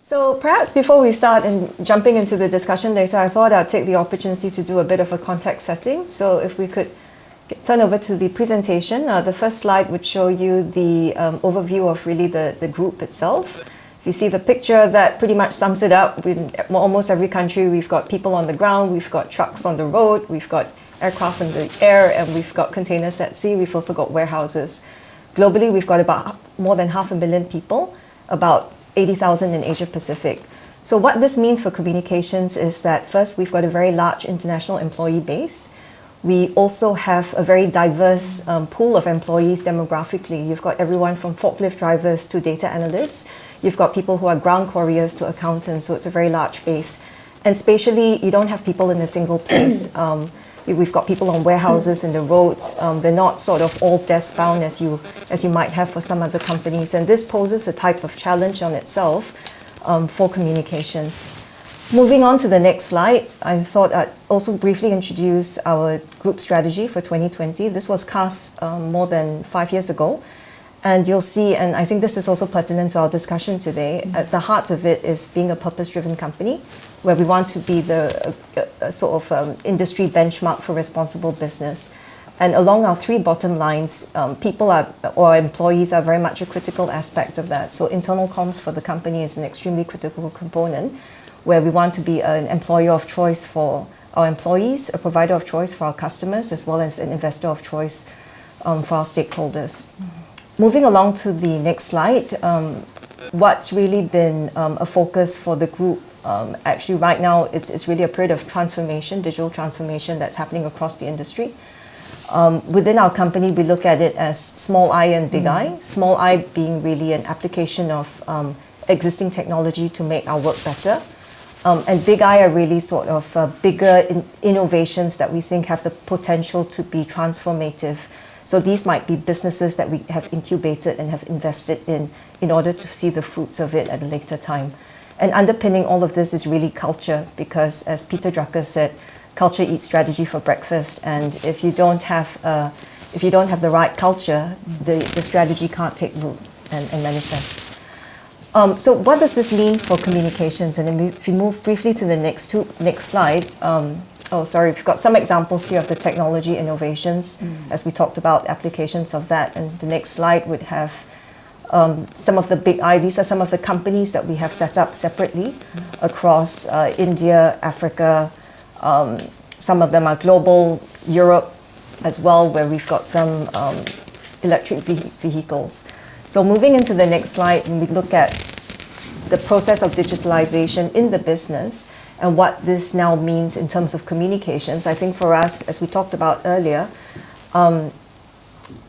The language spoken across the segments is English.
So perhaps before we start and jumping into the discussion later, I thought I'd take the opportunity to do a bit of a context setting. So if we could turn over to the presentation, the first slide would show you the overview of really the group itself. If you see the picture, that pretty much sums it up. In almost every country, we've got people on the ground, we've got trucks on the road, we've got aircraft in the air, and we've got containers at sea. We've also got warehouses. Globally, we've got about more than 500,000 people, about 80,000 in Asia Pacific. So what this means for communications is that first, we've got a very large international employee base. We also have a very diverse pool of employees demographically. You've got everyone from forklift drivers to data analysts. You've got people who are ground couriers to accountants, so it's a very large base. And spatially, you don't have people in a single place. We've got people on warehouses and the roads. They're not sort of all desk-bound as you might have for some other companies. And this poses a type of challenge on itself for communications. Moving on to the next slide, I thought I'd also briefly introduce our group strategy for 2020. This was cast more than 5 years ago. And you'll see, and I think this is also pertinent to our discussion today, at the heart of it is being a purpose-driven company, where we want to be the sort of industry benchmark for responsible business. And along our three bottom lines, or employees are very much a critical aspect of that. So internal comms for the company is an extremely critical component, where we want to be an employer of choice for our employees, a provider of choice for our customers, as well as an investor of choice for our stakeholders. Moving along to the next slide, what's really been a focus for the group, actually right now, it's really a period of transformation, digital transformation that's happening across the industry. Within our company, we look at it as small I and big I. Small I being really an application of existing technology to make our work better. And big I are really sort of bigger innovations that we think have the potential to be transformative. So these might be businesses that we have incubated and have invested in order to see the fruits of it at a later time. And underpinning all of this is really culture, because as Peter Drucker said, culture eats strategy for breakfast. And if you don't have the right culture, the strategy can't take root and manifest. So what does this mean for communications? And if we move briefly to the next slide. We've got some examples here of the technology innovations, as we talked about applications of that. And the next slide would have some of the big I. These are some of the companies that we have set up separately across India, Africa. Some of them are global, Europe as well, where we've got some electric vehicles. So moving into the next slide, when we look at the process of digitalization in the business, and what this now means in terms of communications, I think for us, as we talked about earlier,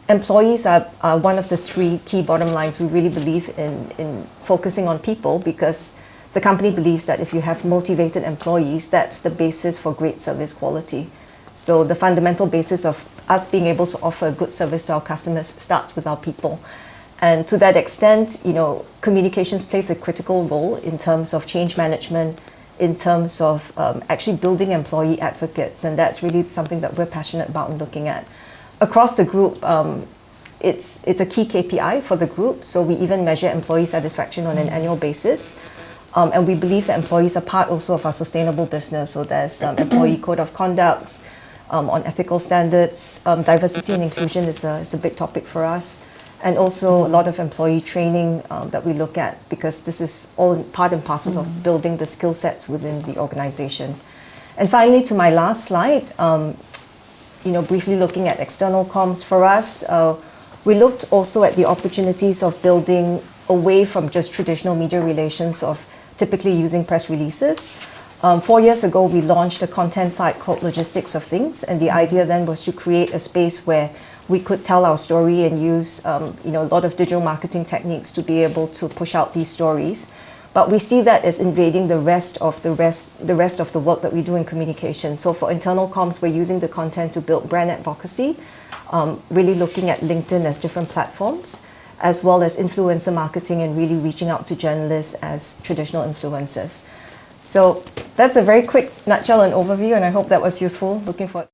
employees are one of the three key bottom lines. We really believe in focusing on people, because the company believes that if you have motivated employees, that's the basis for great service quality. So the fundamental basis of us being able to offer a good service to our customers starts with our people. And to that extent, communications plays a critical role in terms of change management, in terms of actually building employee advocates, and that's really something that we're passionate about and looking at. Across the group, it's a key KPI for the group, so we even measure employee satisfaction on an annual basis. And we believe that employees are part also of our sustainable business, so there's employee code of conducts on ethical standards. Diversity and inclusion is a big topic for us. And also a lot of employee training that we look at, because this is all part and parcel of building the skill sets within the organization. And finally, to my last slide, briefly looking at external comms for us, we looked also at the opportunities of building away from just traditional media relations of typically using press releases. 4 years ago, we launched a content site called Logistics of Things, and the idea then was to create a space where we could tell our story and use a lot of digital marketing techniques to be able to push out these stories. But we see that as invading the rest of the work that we do in communication. So for internal comms, we're using the content to build brand advocacy, really looking at LinkedIn as different platforms, as well as influencer marketing and really reaching out to journalists as traditional influencers. So that's a very quick nutshell and overview, and I hope that was useful. Looking forward.